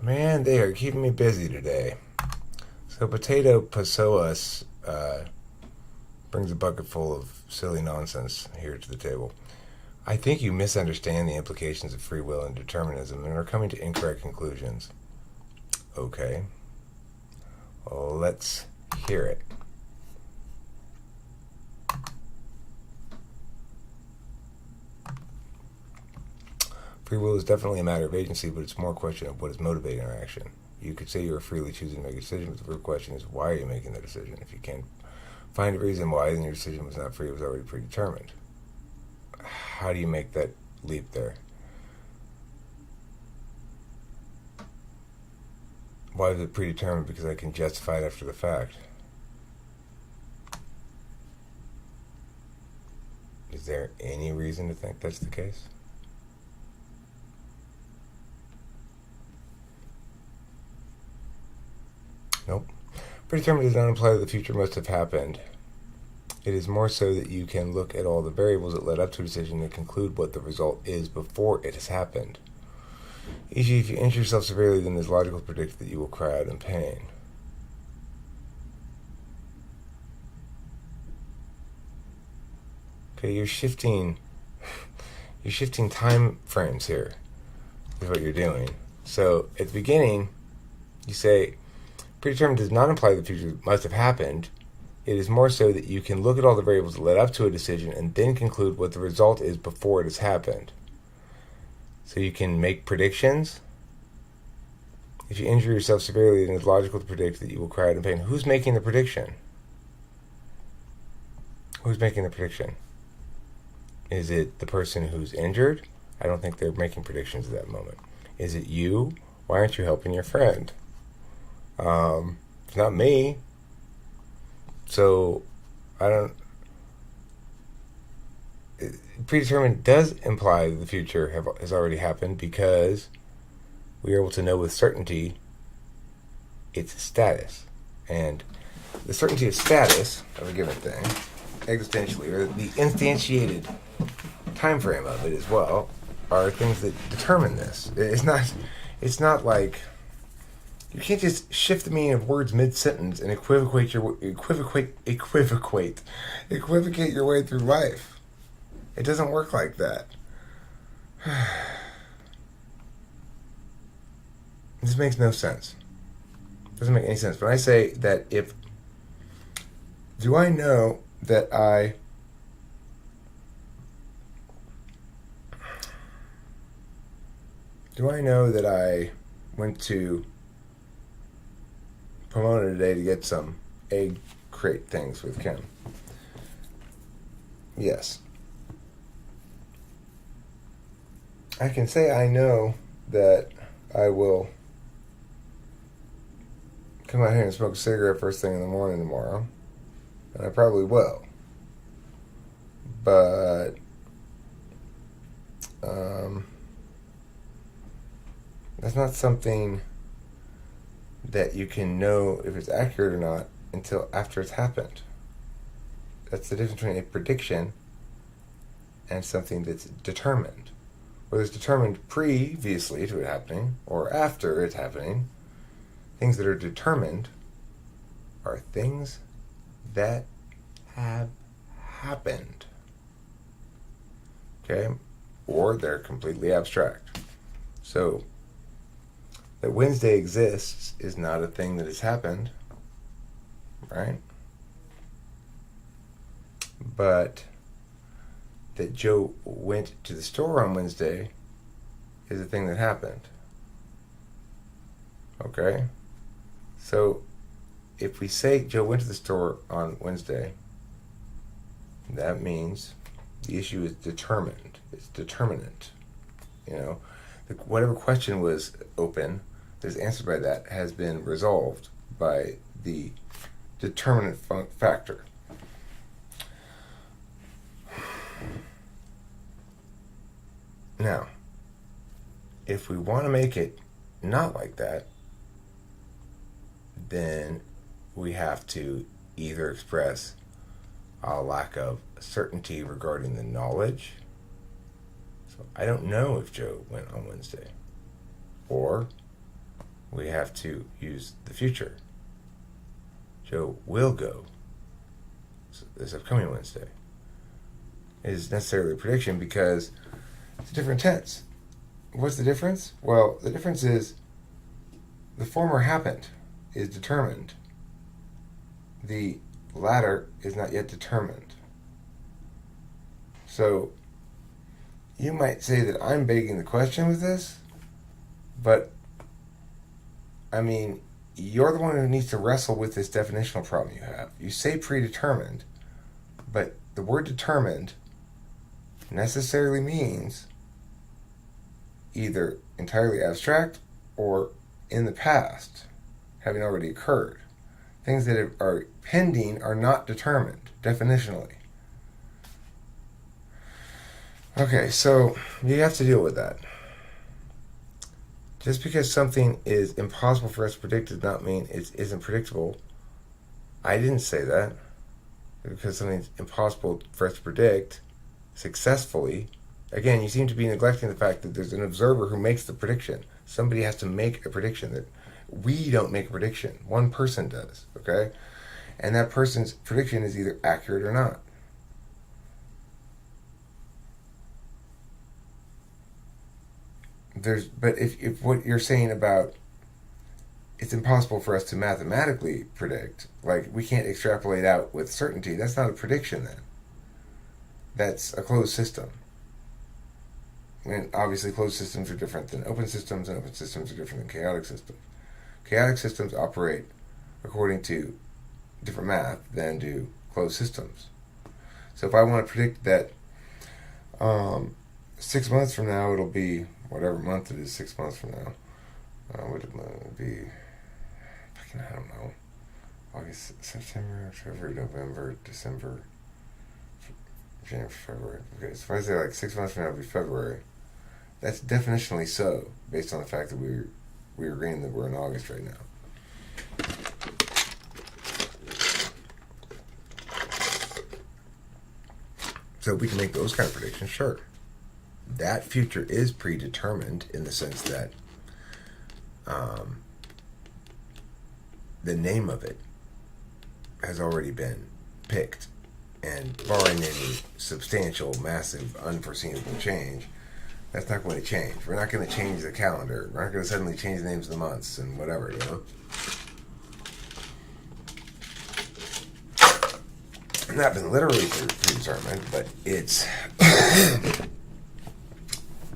Man, they are keeping me busy today. So Potato Pasoas brings a bucket full of silly nonsense here to the table. I think you misunderstand the implications of free will and determinism and are coming to incorrect conclusions. Okay. Well, let's hear it. Free will is definitely a matter of agency, but it's more a question of what is motivating our action. You could say you are freely choosing to make a decision, but the real question is why are you making the decision? If you can't find a reason why, then your decision was not free, it was already predetermined. How do you make that leap there? Why is it predetermined? Because I can justify it after the fact. Is there any reason to think that's the case? Nope. Predetermined does not imply that the future must have happened. It is more so that you can look at all the variables that led up to a decision and conclude what the result is before it has happened. E.g., if you injure yourself severely, then it is logical to predict that you will cry out in pain. Okay, you're shifting time frames here, is what you're doing. So at the beginning, you say, predetermined does not imply the future must have happened. It is more so that you can look at all the variables that led up to a decision and then conclude what the result is before it has happened. So you can make predictions. If you injure yourself severely, then it's logical to predict that you will cry out in pain. Who's making the prediction? Who's making the prediction? Is it the person who's injured? I don't think they're making predictions at that moment. Is it you? Why aren't you helping your friend? It's not me. So, predetermined does imply that the future has already happened because we are able to know with certainty its status. And the certainty of status of a given thing, existentially, or the instantiated time frame of it as well, are things that determine this. It's not like you can't just shift the meaning of words mid-sentence and equivocate your way through life. It doesn't work like that. This makes no sense. It doesn't make any sense. When I say that do I know that I went to Pomona today to get some egg crate things with Kim? Yes. I can say I know that I will come out here and smoke a cigarette first thing in the morning tomorrow. And I probably will. But that's not something that you can know if it's accurate or not until after it's happened. That's the difference between a prediction and something that's determined. Whether it's determined previously to it happening or after it's happening, things that are determined are things that have happened. Okay? Or they're completely abstract. So, that Wednesday exists is not a thing that has happened, right? But that Joe went to the store on Wednesday is a thing that happened. Okay? So, if we say Joe went to the store on Wednesday, that means the issue is determined. It's determinant. Whatever question was open that is answered by that has been resolved by the determinant factor. Now, if we want to make it not like that, then we have to either express a lack of certainty regarding the knowledge. So I don't know if Joe went on Wednesday. Or we have to use the future. Joe will go this upcoming Wednesday. It is necessarily a prediction because it's a different tense. What's the difference? Well, the difference is the former happened, is determined. The latter is not yet determined. So you might say that I'm begging the question with this, but I mean, you're the one who needs to wrestle with this definitional problem you have. You say predetermined, but the word determined necessarily means either entirely abstract or in the past, having already occurred. Things that are pending are not determined, definitionally. Okay, so you have to deal with that. Just because something is impossible for us to predict does not mean it isn't predictable. I didn't say that. Because something's impossible for us to predict successfully. Again, you seem to be neglecting the fact that there's an observer who makes the prediction. Somebody has to make a prediction. That we don't make a prediction. One person does, okay? And that person's prediction is either accurate or not. But if what you're saying about it's impossible for us to mathematically predict, like we can't extrapolate out with certainty, that's not a prediction then. That's a closed system. And obviously closed systems are different than open systems, and open systems are different than chaotic systems. Chaotic systems operate according to different math than do closed systems. So if I want to predict that 6 months from now it'll be whatever month it is 6 months from now, would it be, I don't know, August, September, October, November, December, January, February. Okay, so if I say like 6 months from now it'll be February, that's definitionally so, based on the fact that we're agreeing that we're in August right now. So we can make those kind of predictions, sure. That future is predetermined in the sense that the name of it has already been picked, and barring any substantial, massive, unforeseeable change, that's not going to change. We're not going to change the calendar. We're not going to suddenly change the names of the months and whatever, you know? Not been literally predetermined, but it's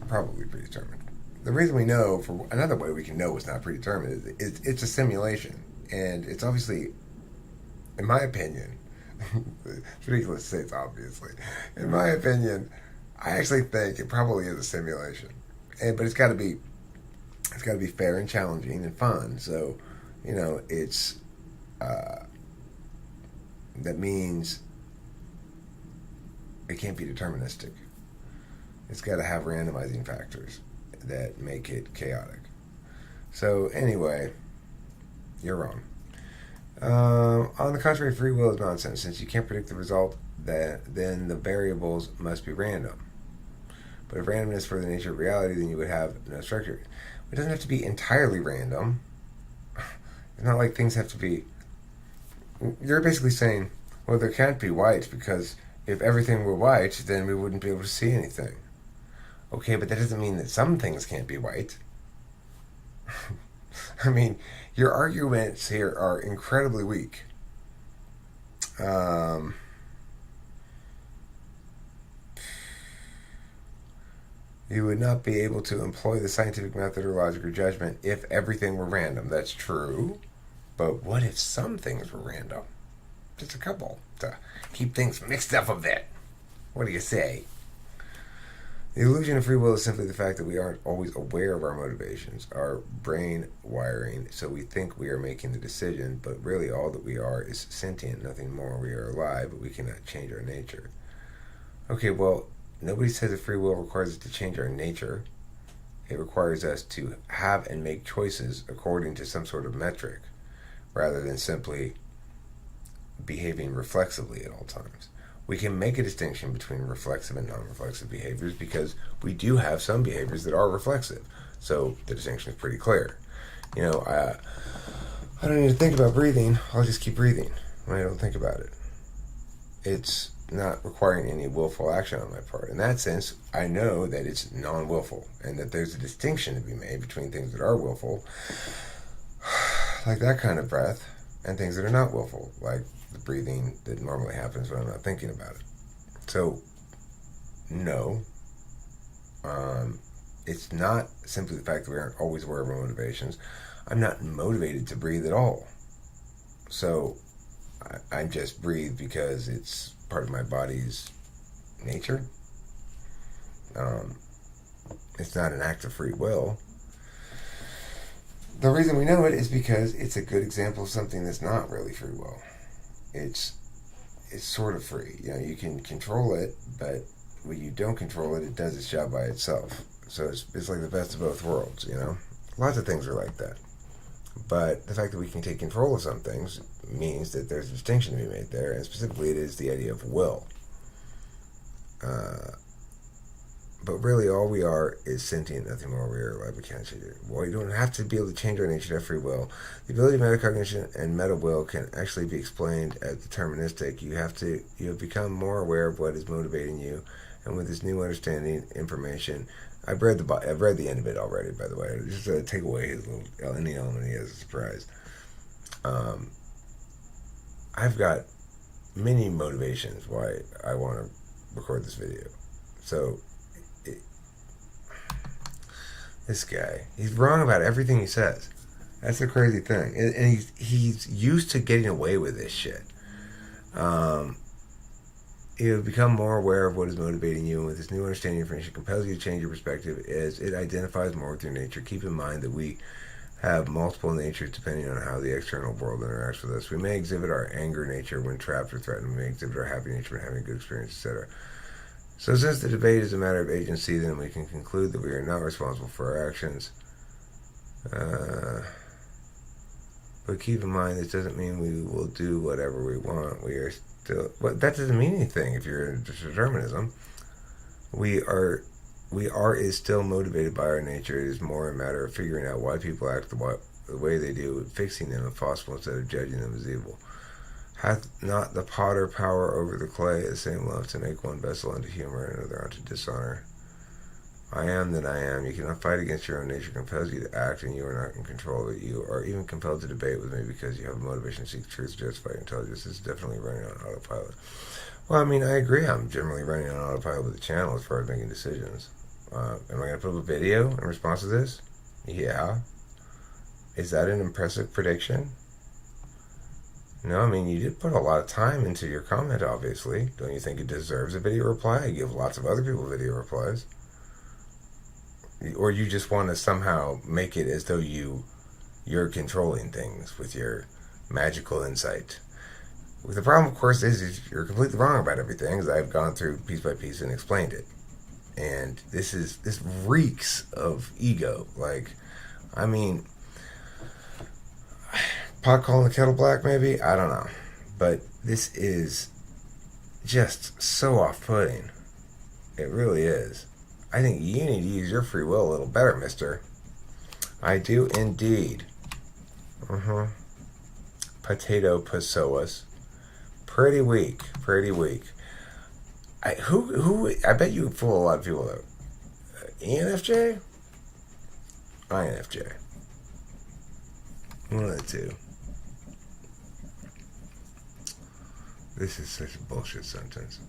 probably predetermined. The reason we know, for another way we can know it's not predetermined, is it's a simulation. And it's obviously, in my opinion, it's ridiculous to say it's obviously. In my opinion, I actually think it probably is a simulation. But it's got to be fair and challenging and fun. So, you know, it's that means it can't be deterministic. It's got to have randomizing factors that make it chaotic. So anyway, you're wrong. On the contrary, free will is nonsense. Since you can't predict the result, then the variables must be random. But if randomness were the nature of reality, then you would have no structure. It doesn't have to be entirely random. It's not like things have to be... You're basically saying, well, there can't be white, because if everything were white, then we wouldn't be able to see anything. Okay, but that doesn't mean that some things can't be white. I mean, your arguments here are incredibly weak. You would not be able to employ the scientific method or logic or judgment if everything were random. That's true. But what if some things were random? Just a couple, to keep things mixed up a bit. What do you say? The illusion of free will is simply the fact that we aren't always aware of our motivations, our brain wiring, so we think we are making the decision, but really all that we are is sentient, nothing more. We are alive, but we cannot change our nature. Okay, well, nobody says that free will requires us to change our nature. It requires us to have and make choices according to some sort of metric, rather than simply behaving reflexively at all times. We can make a distinction between reflexive and non-reflexive behaviors because we do have some behaviors that are reflexive. So the distinction is pretty clear. I don't need to think about breathing. I'll just keep breathing when I don't think about it. It's not requiring any willful action on my part. In that sense, I know that it's non-willful and that there's a distinction to be made between things that are willful, like that kind of breath, and things that are not willful, like the breathing that normally happens when I'm not thinking about it. So, no, it's not simply the fact that we aren't always aware of our motivations. I'm not motivated to breathe at all. So, I just breathe because it's part of my body's nature. It's not an act of free will. The reason we know it is because it's a good example of something that's not really free will. It's sort of free. You can control it, but when you don't control it, it does its job by itself. So it's like the best of both worlds, Lots of things are like that. But the fact that we can take control of some things means that there's a distinction to be made there, and specifically it is the idea of will. But really all we are is sentient, nothing more. We are alive, we can't change it. Well, you don't have to be able to change our nature to have free will. The ability of metacognition and meta-will can actually be explained as deterministic. You have become more aware of what is motivating you, and with this new understanding, information. I've read the end of it already, by the way. Just to take away his little any element he has as a surprise. I've got many motivations why I want to record this video. So, this guy, he's wrong about everything he says. That's the crazy thing. And he's used to getting away with this shit. You have become more aware of what is motivating you, and with this new understanding, information compels you to change your perspective as it identifies more with your nature. Keep in mind that we have multiple natures depending on how the external world interacts with us. We may exhibit our anger nature when trapped or threatened. We may exhibit our happy nature when having a good experience, etc. So since the debate is a matter of agency, then we can conclude that we are not responsible for our actions. But keep in mind, this doesn't mean we will do whatever we want. We are still... But that doesn't mean anything if you're in determinism. We are is still motivated by our nature. It is more a matter of figuring out why people act the way they do, fixing them if possible instead of judging them as evil. Hath not the potter power over the clay, the same love to make one vessel unto humor and another unto dishonor? I am that I am. You cannot fight against your own nature. It compels you to act, and you are not in control of it. You are even compelled to debate with me because you have a motivation to seek truth, justify intelligence. This is definitely running on autopilot. Well, I mean, I agree. I'm generally running on autopilot with the channel as far as making decisions. Am I going to put up a video in response to this? Yeah. Is that an impressive prediction? No, I mean, you did put a lot of time into your comment, obviously. Don't you think it deserves a video reply? I give lots of other people video replies. Or you just want to somehow make it as though you're controlling things with your magical insight. The problem, of course, is you're completely wrong about everything, as I've gone through piece by piece and explained it. And this reeks of ego. Like, I mean, pot calling the kettle black, maybe? I don't know. But this is just so off-putting. It really is. I think you need to use your free will a little better, mister. I do indeed. Potato psoas. Pretty weak. I bet you fool a lot of people though. ENFJ? INFJ. One of the two. This is such a bullshit sentence.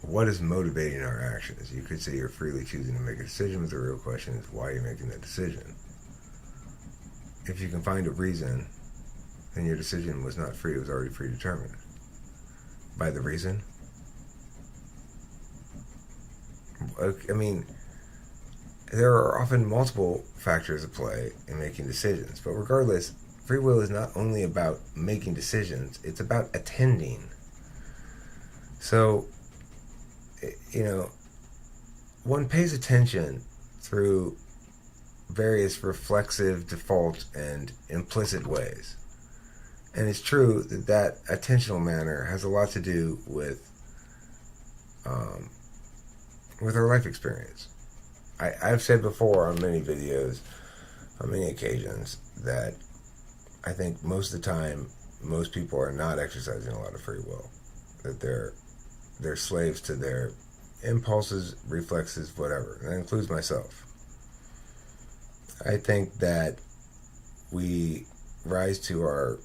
What is motivating our actions? You could say you're freely choosing to make a decision, but the real question is why you're making that decision. If you can find a reason, then your decision was not free, it was already predetermined. By the reason? I mean, there are often multiple factors at play in making decisions, but regardless, free will is not only about making decisions, it's about attending. So, one pays attention through various reflexive, default, and implicit ways. And it's true that attentional manner has a lot to do with our life experience. I've said before on many videos, on many occasions, that I think most of the time, most people are not exercising a lot of free will. That they're slaves to their impulses, reflexes, whatever. And that includes myself. I think that we rise to our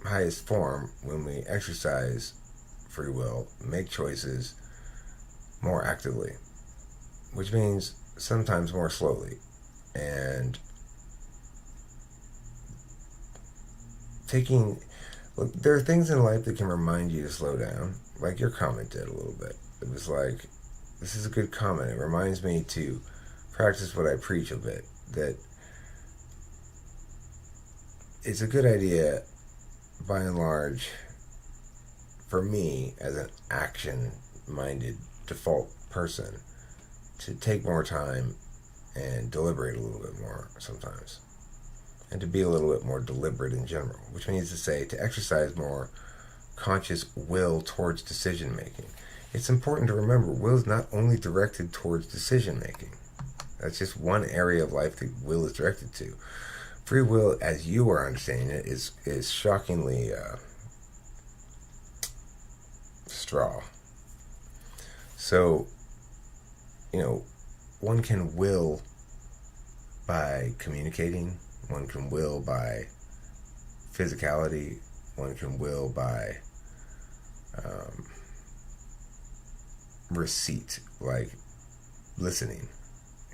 highest form when we exercise free will, make choices more actively, which means sometimes more slowly. And look, there are things in life that can remind you to slow down, like your comment did a little bit. It was like, this is a good comment. It reminds me to practice what I preach a bit, that it's a good idea, by and large, for me, as an action-minded default person, to take more time and deliberate a little bit more sometimes. And to be a little bit more deliberate in general, which means to say to exercise more conscious will towards decision making. It's important to remember will is not only directed towards decision making. That's just one area of life that will is directed to. Free will, as you are understanding it, is shockingly straw. So, one can will by communicating. One can will by physicality. One can will by receipt, like listening.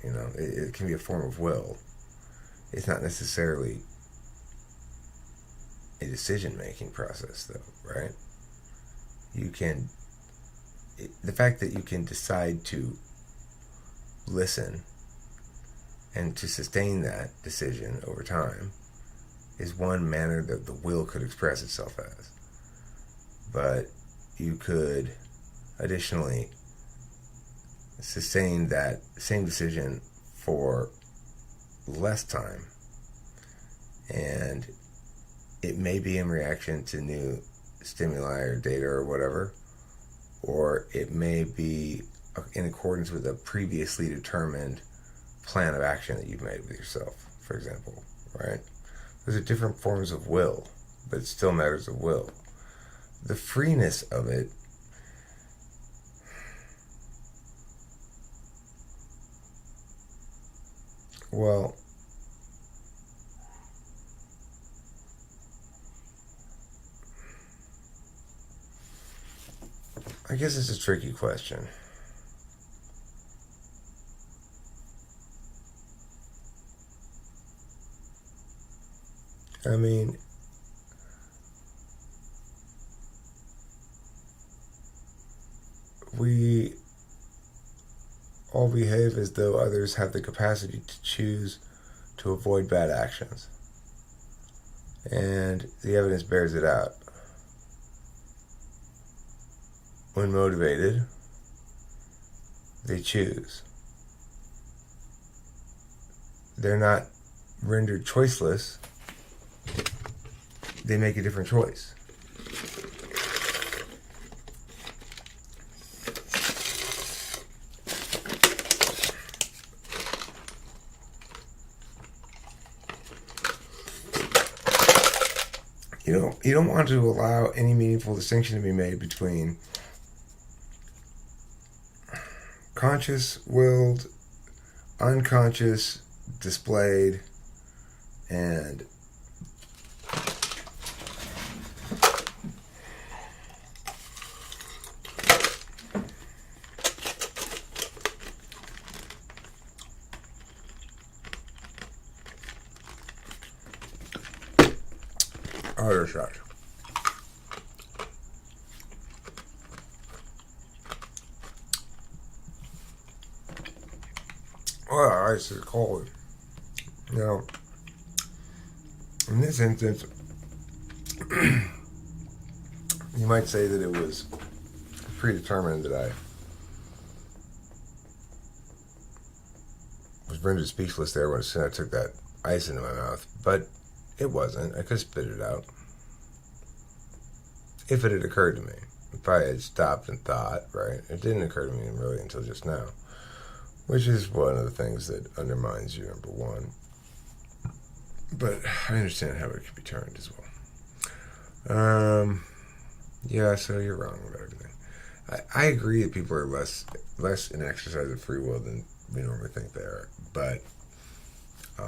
It can be a form of will. It's not necessarily a decision-making process, though, right? The fact that you can decide to listen and to sustain that decision over time is one manner that the will could express itself as. But you could additionally sustain that same decision for less time, and it may be in reaction to new stimuli or data or whatever, or it may be in accordance with a previously determined plan of action that you've made with yourself, for example, right? Those are different forms of will, but it's still matters of will. The freeness of it well, I guess it's a tricky question. I mean, we all behave as though others have the capacity to choose to avoid bad actions. And the evidence bears it out. When motivated, they choose. They're not rendered choiceless. They make a different choice. You don't want to allow any meaningful distinction to be made between conscious, willed, unconscious, displayed, and other such. Well, ice is cold. Now, in this instance, you might say that it was predetermined that I was rendered speechless there when I took that ice into my mouth, but it wasn't. I could spit it out. If it had occurred to me. If I had stopped and thought, right? It didn't occur to me really until just now. Which is one of the things that undermines you, number one. But I understand how it can be turned as well. Yeah, so you're wrong about everything. I agree that people are less in exercise of free will than we normally think they are. But I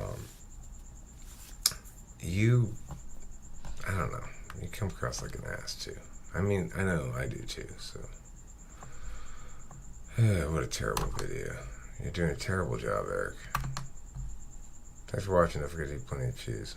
don't know. You come across like an ass too. I mean, I know I do too. So, what a terrible video. You're doing a terrible job, Eric. Thanks for watching. Don't forget to eat plenty of cheese.